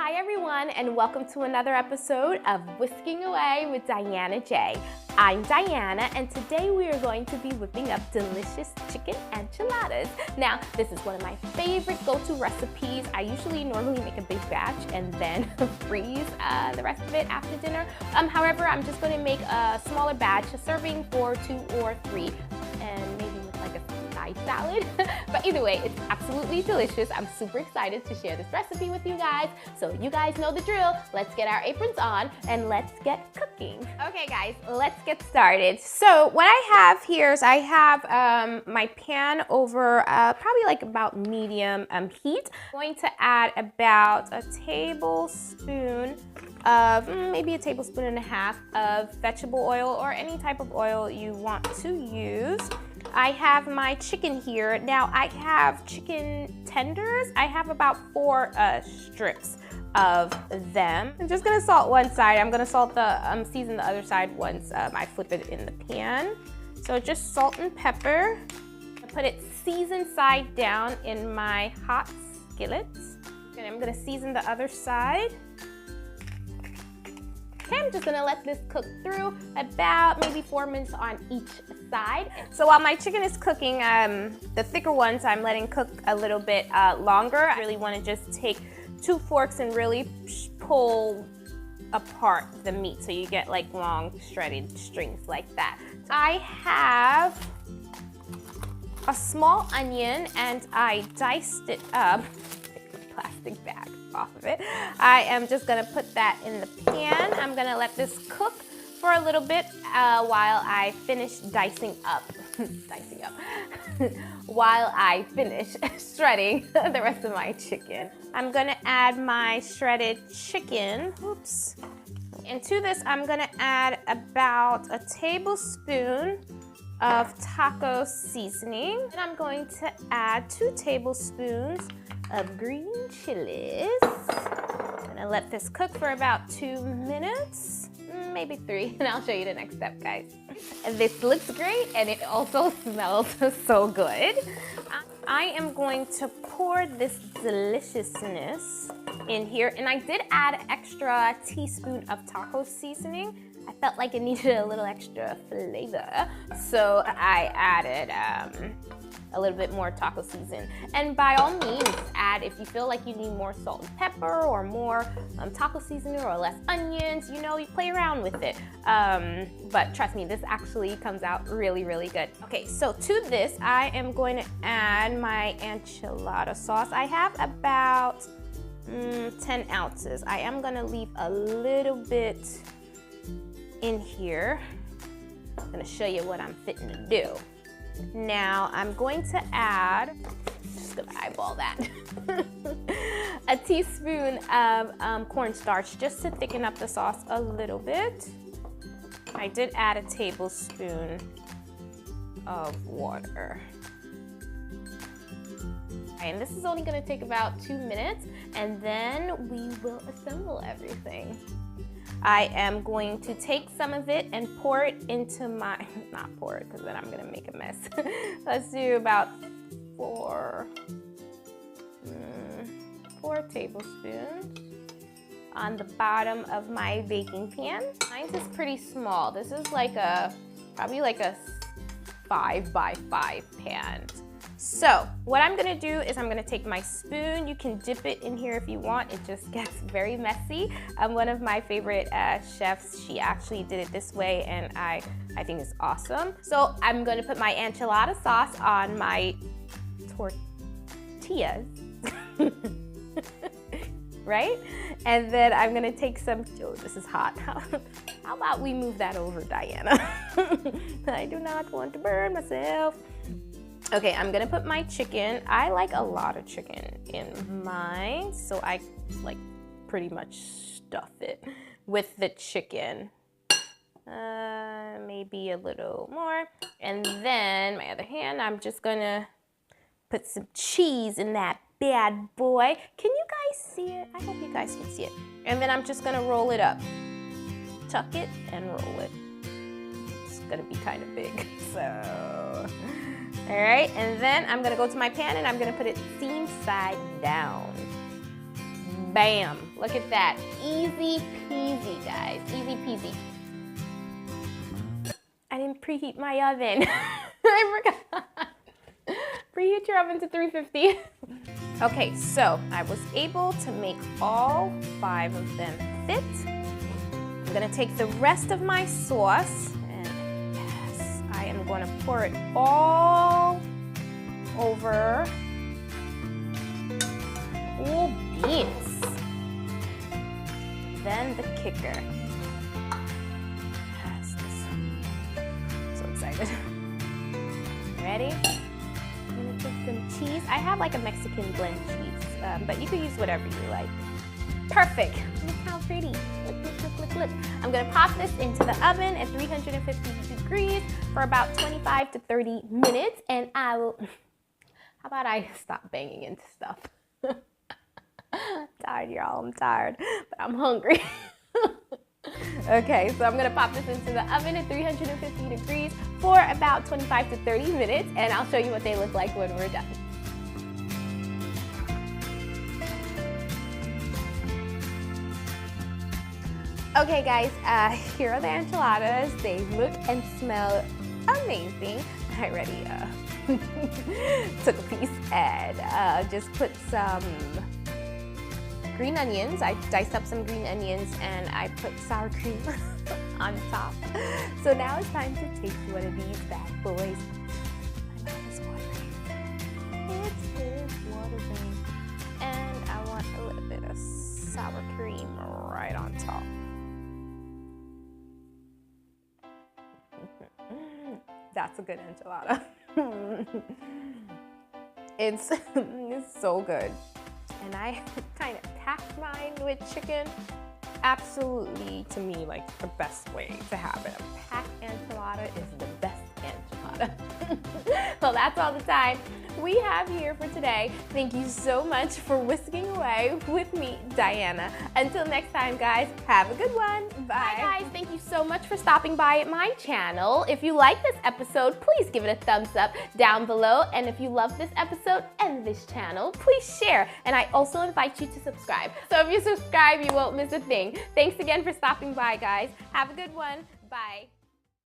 Hi everyone, and welcome to another episode of Whisking Away with Diana J. I'm Diana, and today we are going to be whipping up delicious chicken enchiladas. Now, this is one of my favorite go-to recipes. I usually normally make a big batch and then freeze the rest of it after dinner. However, I'm just going to make a smaller batch, a serving for 2 or 3, and maybe with like a side salad. But either way, it's absolutely delicious. I'm super excited to share this recipe with you guys. So you guys know the drill. Let's get our aprons on and let's get cooking. Okay guys, let's get started. So what I have here is I have my pan over probably like about medium heat. I'm going to add about a tablespoon of maybe a tablespoon and a half of vegetable oil or any type of oil you want to use. I have my chicken here. Now I have chicken tenders. I have about 4 strips of them. I'm just gonna salt one side. I'm gonna season the other side once I flip it in the pan. So just salt and pepper. I put it seasoned side down in my hot skillet. And I'm gonna season the other side. Okay, I'm just gonna let this cook through about maybe 4 minutes on each side. So while my chicken is cooking, the thicker ones I'm letting cook a little bit longer. I really wanna just take 2 forks and really pull apart the meat so you get like long shredded strings like that. I have a small onion and I diced it up. Plastic bag off of it. I am just gonna put that in the pan. I'm gonna let this cook for a little bit while I finish dicing up. While I finish shredding the rest of my chicken. I'm gonna add my shredded chicken. Oops. And to this, I'm gonna add about a tablespoon of taco seasoning. And I'm going to add 2 tablespoons of green chilies. I'm gonna let this cook for about 2 minutes, maybe 3, and I'll show you the next step, guys. And this looks great, and it also smells so good. I am going to pour this deliciousness in here, and I did add an extra teaspoon of taco seasoning. I felt like it needed a little extra flavor, so I added a little bit more taco season. And by all means, add if you feel like you need more salt and pepper or more taco seasoning or less onions, you know, you play around with it. But trust me, this actually comes out really, really good. Okay, so to this, I am going to add my enchilada sauce. I have about 10 ounces. I am gonna leave a little bit in here. I'm gonna show you what I'm fitting to do. Now I'm going to add, just gonna eyeball that, a teaspoon of cornstarch just to thicken up the sauce a little bit. I did add a tablespoon of water. And this is only gonna take about 2 minutes, and then we will assemble everything. I am going to take some of it and pour it into my, not pour it because then I'm gonna make a mess. Let's do about 4 tablespoons on the bottom of my baking pan. Mine is pretty small. This is like probably like a 5 by 5 pan. So what I'm gonna do is I'm gonna take my spoon. You can dip it in here if you want. It just gets very messy. One of my favorite chefs, she actually did it this way, and I think it's awesome. So I'm gonna put my enchilada sauce on my tortillas, right? And then I'm gonna take some, oh, this is hot. How about we move that over, Diana? I do not want to burn myself. Okay, I'm gonna put my chicken. I like a lot of chicken in mine, so I like pretty much stuff it with the chicken. Maybe a little more. And then my other hand, I'm just gonna put some cheese in that bad boy. Can you guys see it? I hope you guys can see it. And then I'm just gonna roll it up. Tuck it and roll it. It's gonna be kind of big, so. All right, and then I'm gonna go to my pan and I'm gonna put it seam side down. Bam. Look at that. Easy peasy, guys. Easy peasy. I didn't preheat my oven. I forgot. Preheat your oven to 350. Okay, so I was able to make all 5 of them fit. I'm gonna take the rest of my sauce, and yes, I am gonna pour it all over. Oh, beans. Then the kicker. Yes, I'm so excited. Ready? I'm gonna take some cheese. I have like a Mexican blend cheese, but you could use whatever you like. Perfect. Look how pretty. Look, look, look, look, look. I'm gonna pop this into the oven at 350 degrees for about 25 to 30 minutes, and I will, how about I stop banging into stuff? I'm tired, y'all, I'm tired, but I'm hungry. Okay, so I'm gonna pop this into the oven at 350 degrees for about 25 to 30 minutes, and I'll show you what they look like when we're done. Okay guys, here are the enchiladas. They look and smell amazing. I already took a piece and just put some green onions. I diced up some green onions and I put sour cream on top. So now it's time to taste one of these bad boys. My mouth is watering. It's watering. And I want a little bit of sour cream right on top. That's a good enchilada. It's so good. And I kind of packed mine with chicken. Absolutely, to me, like the best way to have it. A packed enchilada is the best enchilada. Well, that's all the time we have here for today. Thank you so much for whisking away with me, Diana. Until next time, guys, have a good one. Bye. Hi, guys. Thank you so much for stopping by at my channel. If you like this episode, please give it a thumbs up down below. And if you love this episode and this channel, please share. And I also invite you to subscribe. So if you subscribe, you won't miss a thing. Thanks again for stopping by, guys. Have a good one. Bye.